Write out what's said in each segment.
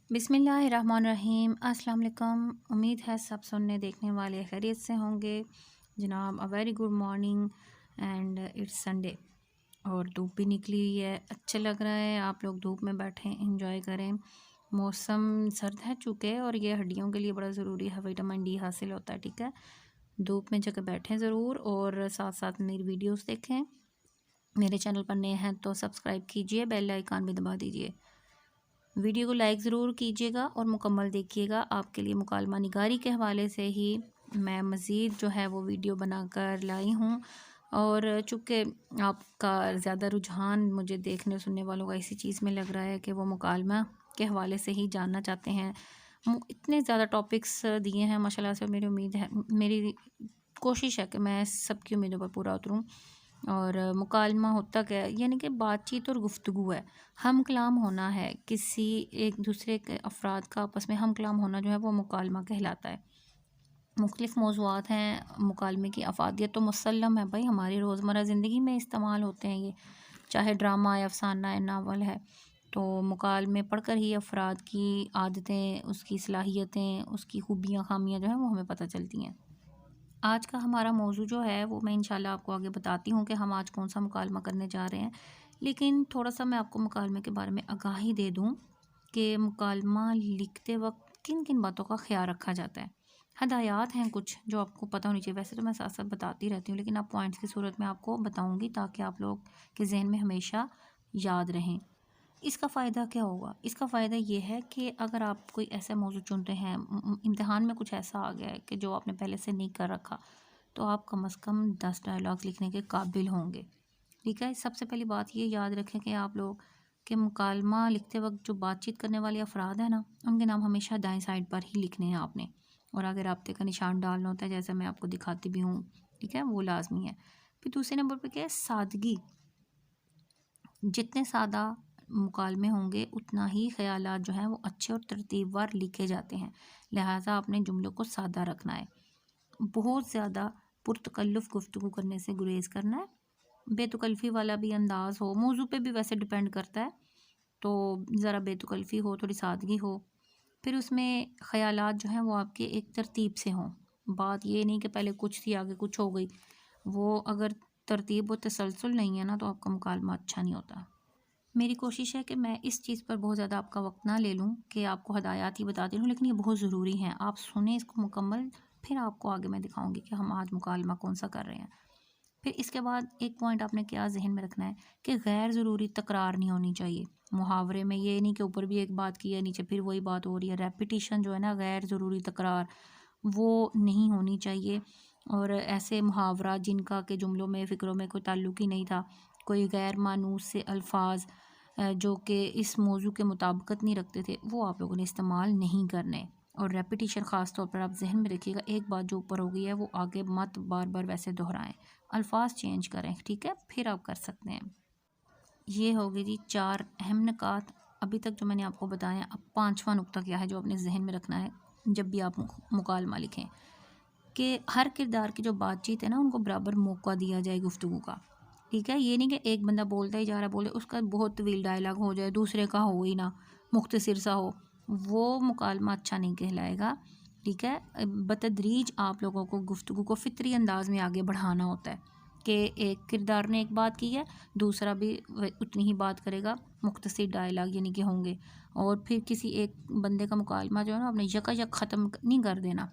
बिस्मिल्लाहिर्रहमानिर्रहीम। अस्सलाम वालेकुम। उम्मीद है सब सुनने देखने वाले खैरियत से होंगे। जनाब a very good morning and it's Sunday और धूप भी निकली हुई है। अच्छा लग रहा है, आप लोग धूप में बैठें, एंजॉय करें। मौसम सर्द है चूँकि, और ये हड्डियों के लिए बड़ा ज़रूरी है, विटामिन डी हासिल होता है। ठीक है, धूप में जगह बैठें ज़रूर और साथ साथ मेरी वीडियोस देखें। मेरे चैनल पर नए हैं तो सब्सक्राइब कीजिए, बेल आइकन भी दबा दीजिए। वीडियो को लाइक ज़रूर कीजिएगा और मुकम्मल देखिएगा। आपके लिए मुकालमा निगारी के हवाले से ही मैं मज़ीद जो है वो वीडियो बनाकर लाई हूँ। और चूँकि आपका ज़्यादा रुझान मुझे देखने सुनने वालों का इसी चीज़ में लग रहा है कि वो मुकालमा के हवाले से ही जानना चाहते हैं। इतने ज़्यादा टॉपिक्स दिए हैं माशाल्लाह से, मेरी उम्मीद है, मेरी कोशिश है कि मैं सबकी उम्मीदों पर पूरा उतरूँ। और मुकालमा होता क्या है, यानी कि बातचीत और गुफ्तगू है। हम कलाम होना है, किसी एक दूसरे के अफराद का आपस में हम कलाम होना जो है वो मुकालमा कहलाता है। मुख्तलिफ़ मौज़ूआत हैं, मुकालमे की अफ़ादियत तो मुसल्लम है भाई, हमारी रोज़मर्रा ज़िंदगी में इस्तेमाल होते हैं ये, चाहे ड्रामा या अफ़साना या नावल है। तो मुकालमे पढ़कर ही अफराद की आदतें, उसकी सलाहियतें, उसकी खूबियाँ ख़ामियाँ जो हैं वो हमें पता चलती हैं। आज का हमारा मौजू जो है वो मैं इंशाल्लाह आपको आगे बताती हूँ कि हम आज कौन सा मुकालमा करने जा रहे हैं। लेकिन थोड़ा-सा मैं आपको मुकालमे के बारे में आगाही दे दूँ कि मुकालमा लिखते वक़्त किन-किन बातों का ख़्याल रखा जाता है। हदायत हैं कुछ जो आपको पता होनी चाहिए, वैसे तो मैं साथ-साथ बताती रहती हूँ, लेकिन अब पॉइंट्स की सूरत में आपको बताऊँगी ताकि आप लोग के ज़हन में हमेशा याद रहें। इसका फ़ायदा क्या होगा? इसका फ़ायदा ये है कि अगर आप कोई ऐसा मौज़ू चुनते हैं, इम्तिहान में कुछ ऐसा आ गया है कि जो आपने पहले से नहीं कर रखा, तो आप कम से कम 10 डायलॉग्स लिखने के काबिल होंगे। ठीक है? सबसे पहली बात ये याद रखें कि आप लोग के मुकालमा लिखते वक़्त जो बातचीत करने वाले अफ़राद हैं ना, उनके नाम हमेशा दाएँ साइड पर ही लिखने हैं आपने। और अगर राब्ते का निशान डालना होता है, जैसा मैं आपको दिखाती भी हूँ, ठीक है? वो लाज़मी है। फिर दूसरे नंबर पे क्या है? सादगी। जितने सादा मुकालमे होंगे उतना ही ख़यालात जो हैं वो अच्छे और तरतीबवार लिखे जाते हैं। लिहाजा अपने जुमलों को सादा रखना है। बहुत ज़्यादा पुरतकल्लुफ़ गुफ्तगू करने से गुरेज़ करना है। बेतकल्फ़ी वाला भी अंदाज़ हो, मौज़ू पे भी वैसे डिपेंड करता है, तो ज़रा बेतकल्फ़ी हो, थोड़ी सादगी हो। फिर उसमें ख़यालात जो हैं वो आपके एक तरतीब से हों। बात ये नहीं कि पहले कुछ थी आगे कुछ हो गई। वो अगर तरतीब व तसलसल नहीं है ना, तो आपका मुकालमा अच्छा नहीं होता। मेरी कोशिश है कि मैं इस चीज़ पर बहुत ज़्यादा आपका वक्त ना ले लूँ, कि आपको हदायत ही बताती रहूँ, लेकिन ये बहुत ज़रूरी हैं। आप सुनें इसको मुकम्मल, फिर आपको आगे मैं दिखाऊँगी कि हम आज मुकालमा कौन-सा कर रहे हैं। फिर इसके बाद एक पॉइंट आपने क्या ज़हन में रखना है कि गैर ज़रूरी तकरार नहीं होनी चाहिए। मुहावरे में ये नहीं कि ऊपर भी एक बात की है, नीचे फिर वही बात हो रही है। रेपिटिशन जो है ना, गैर ज़रूरी तकरार, वो नहीं होनी चाहिए। और ऐसे मुहावरा जिनका के जुमलों में, फ़िक्रों में कोई ताल्लुक ही नहीं था, कोई गैर मानूस से अल्फाज जो कि इस मौजू के मुताबिकत नहीं रखते थे, वो आप लोगों ने इस्तेमाल नहीं करने। और रेपिटिशन ख़ास तौर पर आप ज़हन में रखिएगा, एक बात जो ऊपर हो गई है वो आगे मत बार बार वैसे दोहराएं, अल्फाज चेंज करें। ठीक है, फिर आप कर सकते हैं। ये हो गई जी 4 अहम निकात अभी तक जो मैंने आपको बताया। अब 5वां नुक्ता क्या है जो अपने जहन में रखना है जब भी आप मुकालमा लिखें, कि हर किरदार की जो बातचीत है ना, उनको बराबर मौका दिया जाए गुफ्तगू का। ठीक है, ये नहीं कि एक बंदा बोलता ही जा रहा है, बोले उसका बहुत तवील डायलॉग हो जाए, दूसरे का हो ही ना, मुख्तसर सा हो, वो मुकालमा अच्छा नहीं कहलाएगा। ठीक है, बतदरीज आप लोगों को गुफ्तगू को फ़ितरी अंदाज में आगे बढ़ाना होता है कि एक किरदार ने एक बात की है, दूसरा भी उतनी ही बात करेगा, मुख्तसर डायलॉग यानी कि होंगे। और फिर किसी एक बंदे का मुकालमा जो है ना, आपने यकायक ख़त्म नहीं कर देना।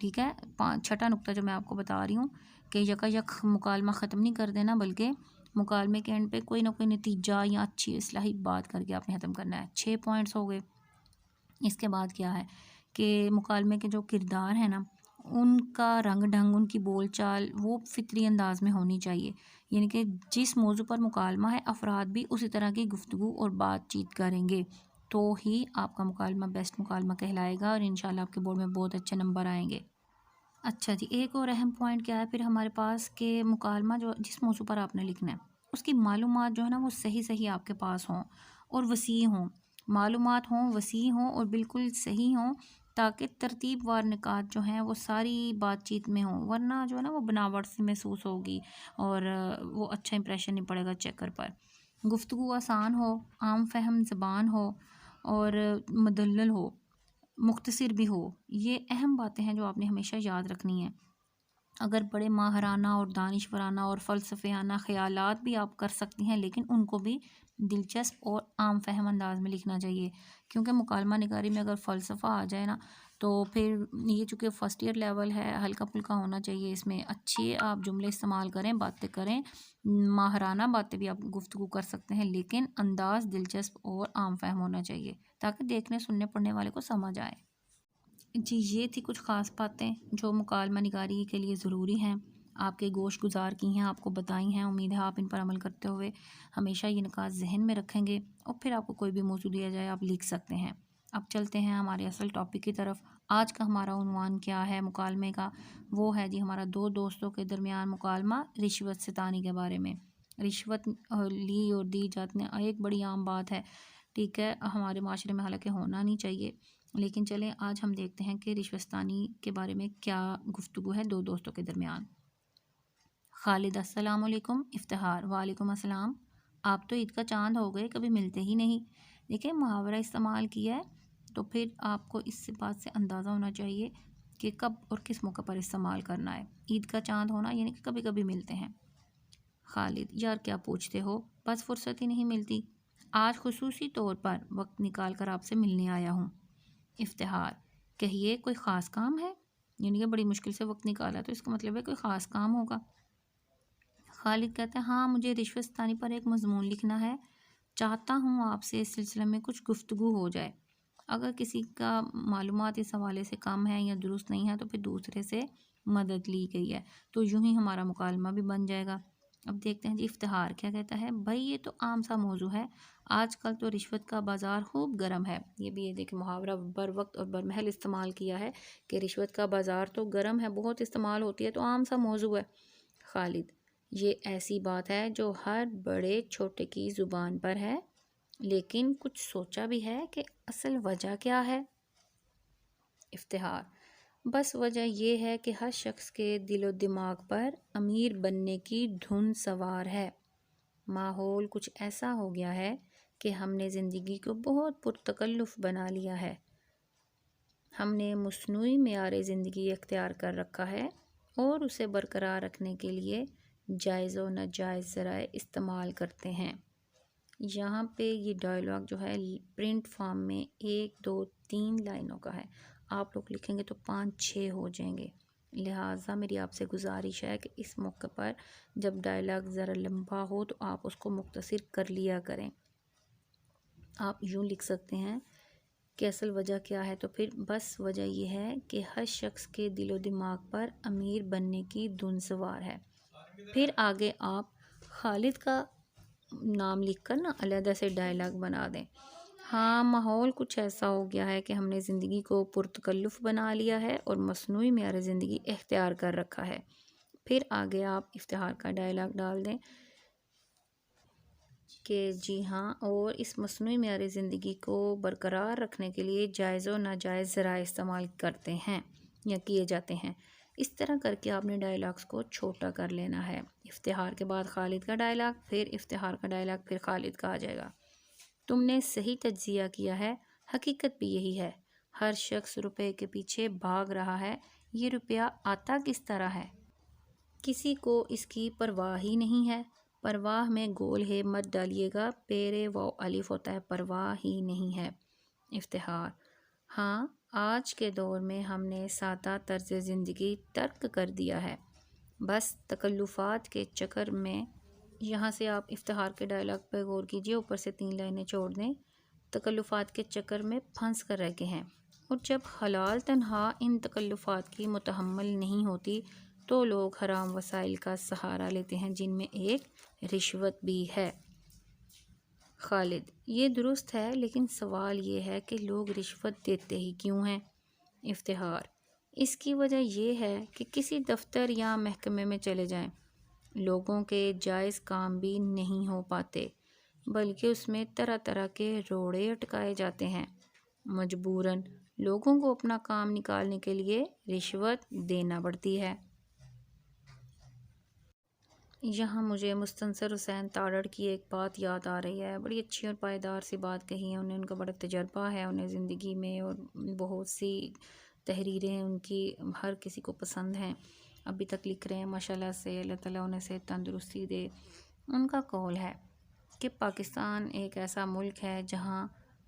ठीक है, छठा नुक्ता जो मैं आपको बता रही हूँ कि यकायक मुकालमा ख़त्म नहीं कर देना, बल्कि मुकालमे के एंड पे कोई ना कोई नतीजा या अच्छी इस्लाही बात करके आपने ख़त्म करना है। 6 पॉइंट्स हो गए। इसके बाद क्या है कि मुकालमे के जो किरदार हैं ना, उनका रंग ढंग, उनकी बोल चाल वो फ़ितरी अंदाज में होनी चाहिए। यानी कि जिस मौजू पर मुकालमा है, अफराद भी उसी तरह की गुफ्तगू और बातचीत करेंगे, तो ही आपका मुकालमा बेस्ट मुकालमा कहलाएगा और इंशाल्लाह आपके बोर्ड में बहुत अच्छे नंबर आएंगे। अच्छा जी, एक और अहम पॉइंट क्या है फिर हमारे पास, कि मुकालमा जो जिस मौजू पर आपने लिखना है, उसकी मालूमात जो है ना वो सही सही आपके पास हों और वसी हों। मालूमात हों, वसी हों और बिल्कुल सही हों, ताकि तरतीबवार निकात जो हैं वो सारी बातचीत में हों, वरना जो है ना वो बनावट सी महसूस होगी और वो अच्छा इंप्रेशन नहीं पड़ेगा चेकर पर। गुफ्तगू आसान हो, आम फहम ज़बान हो और मुदल्लल हो, मुख्तसर भी हो। ये अहम बातें हैं जो आपने हमेशा याद रखनी है। अगर बड़े माहराना और दानिशवराना और फ़लसफ़ियाना ख़यालात भी आप कर सकती हैं, लेकिन उनको भी दिलचस्प और आम फ़हम अंदाज में लिखना चाहिए, क्योंकि मुकालमा निगारी में अगर फ़लसफ़ा आ जाए ना, तो फिर ये चूँकि फ़र्स्ट ईयर लेवल है, हल्का फुल्का होना चाहिए। इसमें अच्छे आप जुमले इस्तेमाल करें, बातें करें, माहराना बातें भी आप गुफ्तगू कर सकते हैं, लेकिन अंदाज़ दिलचस्प और आम फ़हम होना चाहिए, ताकि देखने सुनने पढ़ने वाले को समझ आए। जी, ये थी कुछ ख़ास बातें जो मुकालमा निगारी के लिए ज़रूरी हैं। आपके गोश गुज़ार की हैं, आपको बताई हैं। उम्मीद है आप इन पर अमल करते हुए हमेशा ये निकात ज़हन में रखेंगे और फिर आपको कोई भी मौजू दिया जाए आप लिख सकते हैं। अब चलते हैं हमारे असल टॉपिक की तरफ। आज का हमारा उन्वान क्या है मुकालमे का? वो है जी हमारा दो दोस्तों के दरमियान मुकालमा रिश्वत सितानी के बारे में। रिश्वत ली और दी जाती एक बड़ी आम बात है, ठीक है, हमारे माशरे में, हालांकि होना नहीं चाहिए। लेकिन चलें आज हम देखते हैं कि रिश्वस्तानी के बारे में क्या गुफ्तगू है दो दोस्तों के दरमियान। खालिद अस्सलाम वालेकुम। इफ्तिहार वालेकुम अस्सलाम। आप तो ईद का चांद हो गए, कभी मिलते ही नहीं। देखिए, मुहावरा इस्तेमाल किया है तो फिर आपको इस बात से अंदाज़ा होना चाहिए कि कब और किस मौके पर इस्तेमाल करना है। ईद का चांद होना यानी कि कभी कभी मिलते हैं। खालिद, यार क्या पूछते हो, बस फुर्सत ही नहीं मिलती। आज खुसूसी तौर पर वक्त निकाल कर आपसे मिलने आया हूँ। इफ्तिहार, कहिए कोई ख़ास काम है? यानी कि बड़ी मुश्किल से वक्त निकाला, तो इसका मतलब है कोई ख़ास काम होगा। खालिद कहता है, हाँ, मुझे रिश्वतस्तानी पर एक मज़मून लिखना है। चाहता हूँ आपसे इस सिलसिले में कुछ गुफ्तगू हो जाए। अगर किसी का मालूमात इस हवाले से कम है या दुरुस्त नहीं है तो फिर दूसरे से मदद ली गई है, तो यूं ही हमारा मुकालमा भी बन जाएगा। अब देखते हैं जी इफ्तिहार क्या कहता है। भाई ये तो आम सा मौजू है, आजकल तो रिश्वत का बाज़ार खूब गर्म है। ये भी ये देखिए मुहावरा बर वक्त और बरमहल इस्तेमाल किया है कि रिश्वत का बाज़ार तो गर्म है, बहुत इस्तेमाल होती है, तो आम सा मौजू है। खालिद, ये ऐसी बात है जो हर बड़े छोटे की ज़ुबान पर है, लेकिन कुछ सोचा भी है कि असल वजह क्या है? इफ्तिहार, बस वजह यह है कि हर शख्स के दिलो दिमाग पर अमीर बनने की धुन सवार है। माहौल कुछ ऐसा हो गया है कि हमने ज़िंदगी को बहुत पुरतकल्लुफ़ बना लिया है। हमने मस्नूई मेयार ज़िंदगी अख्तियार कर रखा है और उसे बरकरार रखने के लिए जायज़ व नाजायज़ ज़राए इस्तेमाल करते हैं। यहाँ पे ये डायलॉग जो है प्रिंट फॉर्म में 1 2 3 लाइनों का है, आप लोग लिखेंगे तो 5 6 हो जाएंगे। लिहाजा मेरी आपसे गुजारिश है कि इस मौके पर जब डायलॉग ज़रा लंबा हो तो आप उसको मुख्तसर कर लिया करें। आप यूँ लिख सकते हैं कि असल वजह क्या है, तो फिर बस वजह यह है कि हर शख्स के दिलो दिमाग पर अमीर बनने की धुन सवार है। फिर आगे आप खालिद का नाम लिखकर ना अलहदा से डायलॉग बना दें। हाँ, माहौल कुछ ऐसा हो गया है कि हमने ज़िंदगी को पुरतकल्लुफ़ बना लिया है और मस्नूई मेयार ज़िंदगी इख्तियार कर रखा है। फिर आगे आप इफ्तिहार का डायलॉग डाल दें कि जी हाँ, और इस मस्नूई मेयार ज़िंदगी को बरकरार रखने के लिए जायज़ व नाजायज़ ज़राए इस्तेमाल करते हैं या किए जाते हैं। इस तरह करके आपने डायलॉग्स को छोटा कर लेना है। इफ्तिहार के बाद खालिद का डायलॉग, फिर इफ्तिहार का डायलॉग, फिर खालिद का आ जाएगा। तुमने सही तज्जिया किया है, हकीकत भी यही है। हर शख्स रुपए के पीछे भाग रहा है। ये रुपया आता किस तरह है? किसी को इसकी परवाह ही नहीं है। परवाह में गोल है मत डालिएगा, पेरे व अलिफ होता है, परवाह ही नहीं है। इफ्तिहार, हाँ, आज के दौर में हमने सादा तर्ज ज़िंदगी तर्क कर दिया है, बस तकल्लुफ़ात के चक्कर में। यहाँ से आप इफ्तिहार के डायलॉग पर गौर कीजिए, ऊपर से 3 लाइनें छोड़ दें। तकल्लुफ़ात के चक्कर में फंस कर रह गए हैं, और जब हलाल तनहा इन तकल्लुफ़ात की मुतहम्मल नहीं होती तो लोग हराम वसाइल का सहारा लेते हैं, जिनमें एक रिश्वत भी है। खालिद, ये दुरुस्त है, लेकिन सवाल ये है कि लोग रिश्वत देते ही क्यों हैं? इफ्तिहार, इसकी वजह यह है कि किसी दफ्तर या महकमे में चले जाएं, लोगों के जायज़ काम भी नहीं हो पाते, बल्कि उसमें तरह तरह के रोड़े अटकाए जाते हैं। मजबूरन लोगों को अपना काम निकालने के लिए रिश्वत देना पड़ती है। यहाँ मुझे मुस्तनसर हुसैन तारड़ की एक बात याद आ रही है। बड़ी अच्छी और पायदार सी बात कही है उन्हें। उनका बड़ा तजर्बा है उन्हें ज़िंदगी में, और बहुत सी तहरीरें उनकी हर किसी को पसंद हैं। अभी तक लिख रहे हैं माशाल्लाह से। अल्लाह ताला उन्हें सेहत तंदुरुस्ती दे। उनका कौल है कि पाकिस्तान एक ऐसा मुल्क है जहाँ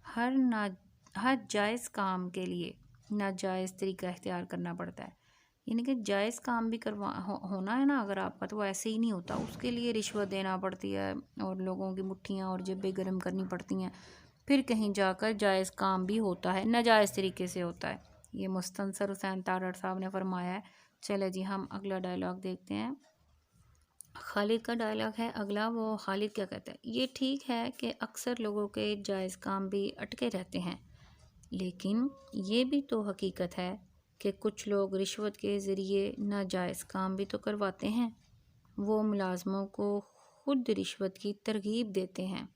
हर जायज़ काम के लिए नाजायज़ तरीका इख्तियार करना पड़ता है। यानी कि जायज़ काम भी होना है ना अगर आपका, तो वो ऐसे ही नहीं होता। उसके लिए रिश्वत देना पड़ती है और लोगों की मुट्ठियाँ और जेबें गर्म करनी पड़ती हैं। फिर कहीं जाकर जायज़ काम भी होता है, नाजायज़ तरीके से होता है। ये मुस्तनसर हुसैन तारड़ साहब ने फरमाया है। चले जी, हम अगला डायलॉग देखते हैं। खालिद का डायलॉग है अगला। वो खालिद क्या कहता है, ये ठीक है कि अक्सर लोगों के जायज़ काम भी अटके रहते हैं, लेकिन ये भी तो हकीकत है कि कुछ लोग रिश्वत के ज़रिए नाजायज़ काम भी तो करवाते हैं। वो मुलाजमों को खुद रिश्वत की तरगीब देते हैं।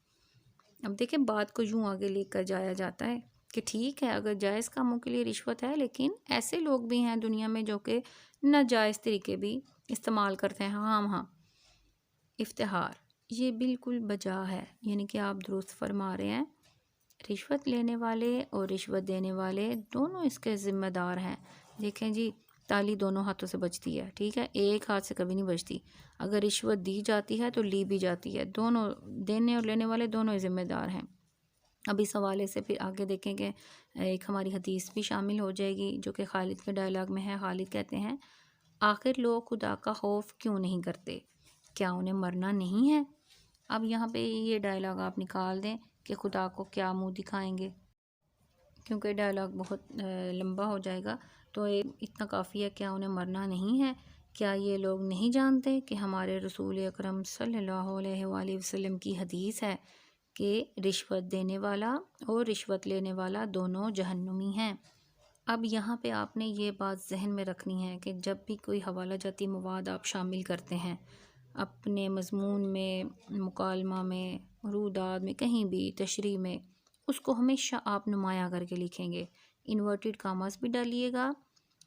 अब देखिए, बात को यूँ आगे लेकर जाया जाता है कि ठीक है अगर जायज़ कामों के लिए रिश्वत है, लेकिन ऐसे लोग भी हैं दुनिया में जो कि नाजायज़ तरीके भी इस्तेमाल करते हैं। हाँ हाँ, इफ्तिहार ये बिल्कुल बजा है, यानी कि आप दुरुस्त फरमा रहे हैं। रिश्वत लेने वाले और रिश्वत देने वाले दोनों इसके ज़िम्मेदार हैं। देखें जी, ताली दोनों हाथों से बजती है, ठीक है, एक हाथ से कभी नहीं बजती। अगर रिश्वत दी जाती है तो ली भी जाती है। दोनों, देने और लेने वाले दोनों ही ज़िम्मेदार हैं। अब इस हवाले से फिर आगे देखेंगे, एक हमारी हदीस भी शामिल हो जाएगी जो कि खालिद के डायलॉग में है। खालिद कहते हैं, आखिर लोग खुदा का खौफ क्यों नहीं करते, क्या उन्हें मरना नहीं है? अब यहाँ पे ये डायलॉग आप निकाल दें कि खुदा को क्या मुंह दिखाएंगे, क्योंकि डायलॉग बहुत लंबा हो जाएगा। तो इतना काफ़ी है, क्या उन्हें मरना नहीं है? क्या ये लोग नहीं जानते कि हमारे रसूल अकरम सल्लल्लाहु अलैहि वसल्लम की हदीस है कि रिश्वत देने वाला और रिश्वत लेने वाला दोनों जहन्नुमी हैं। अब यहाँ पे आपने ये बात जहन में रखनी है कि जब भी कोई हवाला जाती मवाद आप शामिल करते हैं अपने मज़मून में, मुकालमा में, रूदात में, कहीं भी तशरीह में, उसको हमेशा आप नुमाया करके लिखेंगे। इन्वर्टेड कामास भी डालिएगा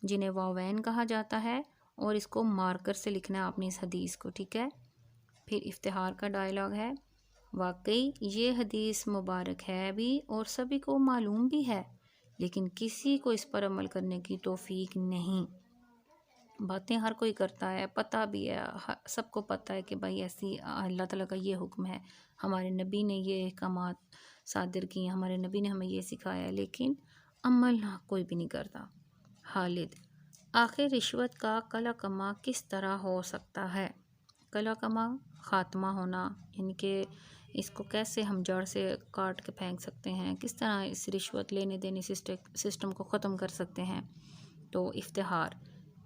जिन्हें वावैन कहा जाता है, और इसको मार्कर से लिखना है आपने इस हदीस को, ठीक है। फिर इफ्तिहार का डायलॉग है, वाकई ये हदीस मुबारक है भी और सभी को मालूम भी है, लेकिन किसी को इस पर अमल करने की तौफीक नहीं। बातें हर कोई करता है, पता भी है, सबको पता है कि भाई ऐसी अल्लाह ताला का ये हुक्म है, हमारे नबी ने ये अहकामात सादिर किए, हमारे नबी ने हमें ये सिखाया है, लेकिन अमल ना कोई भी नहीं करता। खालिद, आखिर रिश्वत का कला कमा किस तरह हो सकता है? कला कमा ख़ात्मा होना, यानी कि इसको कैसे हम जड़ से काट के फेंक सकते हैं, किस तरह इस रिश्वत लेने देने सिस्टम को ख़त्म कर सकते हैं। तो इफ्तिहार,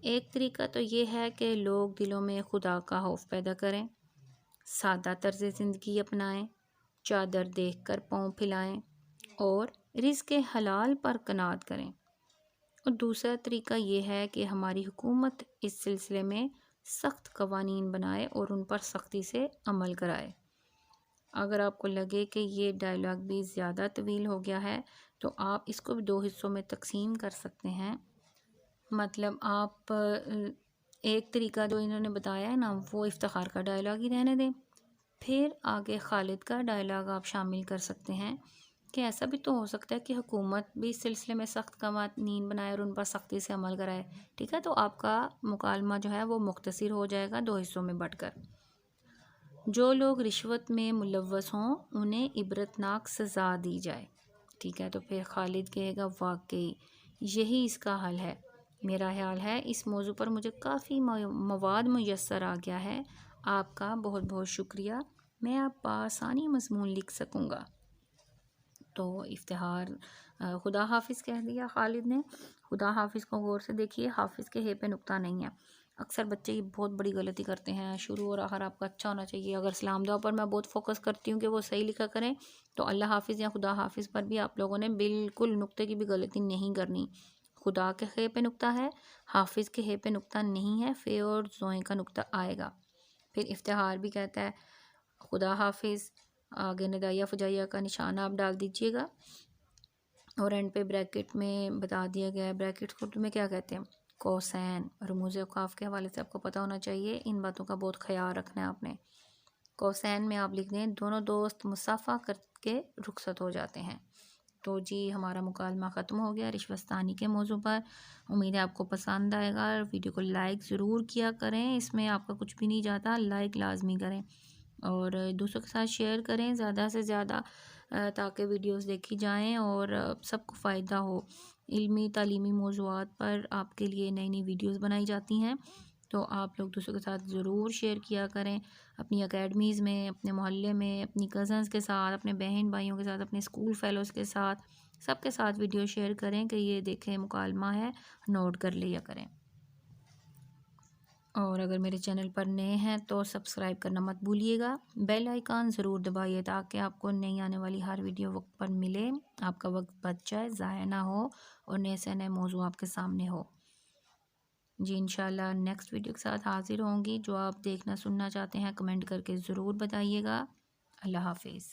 एक तरीका तो ये है कि लोग दिलों में खुदा का खौफ पैदा करें, सादा तर्ज ज़िंदगी अपनाएं, चादर देखकर पाँव फैलाएं और रिज़्क़ हलाल पर कनात करें। और दूसरा तरीका ये है कि हमारी हुकूमत इस सिलसिले में सख्त कवानीन बनाए और उन पर सख्ती से अमल कराए। अगर आपको लगे कि ये डायलॉग भी ज़्यादा तवील हो गया है तो आप इसको भी 2 हिस्सों में तकसीम कर सकते हैं। मतलब आप एक तरीका जो इन्होंने बताया है ना, वो इफ्तिखार का डायलॉग ही रहने दें। फिर आगे खालिद का डायलॉग आप शामिल कर सकते हैं कि ऐसा भी तो हो सकता है कि हुकूमत भी इस सिलसिले में सख्त कवानीन बनाए और उन पर सख्ती से अमल कराए, ठीक है। तो आपका मुकालमा जो है वो मुख्तसर हो जाएगा 2 हिस्सों में बँटकर। जो लोग रिश्वत में मुलव्वस हों उन्हें इबरतनाक सज़ा दी जाए, ठीक है। तो फिर खालिद कहेगा, वाकई यही इसका हल है। मेरा ख्याल है इस मौजू पर मुझे काफ़ी मवाद मुयस्सर आ गया है। आपका बहुत बहुत शुक्रिया, मैं आप बआसानी मज़मून लिख सकूँगा। तो इफ्तिहार खुदा हाफिज़ कह दिया खालिद ने। खुदा हाफिज़ को गौर से देखिए, हाफिज़ के हे पे नुक्ता नहीं है। अक्सर बच्चे ये बहुत बड़ी गलती करते हैं, शुरू और आखिर आपका अच्छा होना चाहिए। अगर सलाम दुआ पर मैं बहुत फोकस करती हूँ कि वो सही लिखा करें, तो अल्लाह हाफिज़ या खुदा हाफिज़ पर भी आप लोगों ने बिल्कुल नुक्ते की भी गलती नहीं करनी। खुदा के हे पे नुक्ता है, हाफिज़ के हे पे नुक्ता नहीं है, फ़े और ज़ोए का नुक्ता आएगा। फिर इफ्तिहार भी कहता है, खुदा हाफिज़, आगे निदाइया फजाइया का निशान आप डाल दीजिएगा और एंड पे ब्रैकेट में बता दिया गया है। ब्रैकेट को में क्या कहते हैं? कोसैन, रमूज़ औक़ाफ़ के हवाले से आपको पता होना चाहिए, इन बातों का बहुत ख़याल रखना है आपने। कोसैन में आप लिख दें दोनों दोस्त मुसाफ़ा करके रुखसत हो जाते हैं। तो जी हमारा मुकालमा ख़त्म हो गया रिश्वस्तानी के मौजू पर। उम्मीद है आपको पसंद आएगा। वीडियो को लाइक ज़रूर किया करें, इसमें आपका कुछ भी नहीं जाता, लाइक लाजमी करें और दूसरों के साथ शेयर करें ज़्यादा से ज़्यादा, ताकि वीडियोस देखी जाएं और सबको फ़ायदा हो। इल्मी तालीमी मौज़ूआत पर आपके लिए नई नई वीडियोस बनाई जाती हैं, तो आप लोग दूसरों के साथ ज़रूर शेयर किया करें। अपनी अकेडमीज़ में, अपने मोहल्ले में, अपनी कज़न्स के साथ, अपने बहन भाइयों के साथ, अपने स्कूल फ़ेलोज़ के साथ, सबके साथ वीडियो शेयर करें कि ये देखें मुकालमा है, नोट कर लिया करें। और अगर मेरे चैनल पर नए हैं तो सब्सक्राइब करना मत भूलिएगा। बेल आइकन ज़रूर दबाइए ताकि आपको नई आने वाली हर वीडियो वक्त पर मिले, आपका वक्त बच जाए, ज़ाया ना हो और नए से नए मौजू आपके सामने हो। जी इंशाल्लाह नेक्स्ट वीडियो के साथ हाज़िर होंगी। जो आप देखना सुनना चाहते हैं कमेंट करके ज़रूर बताइएगा। अल्लाह हाफ़िज़।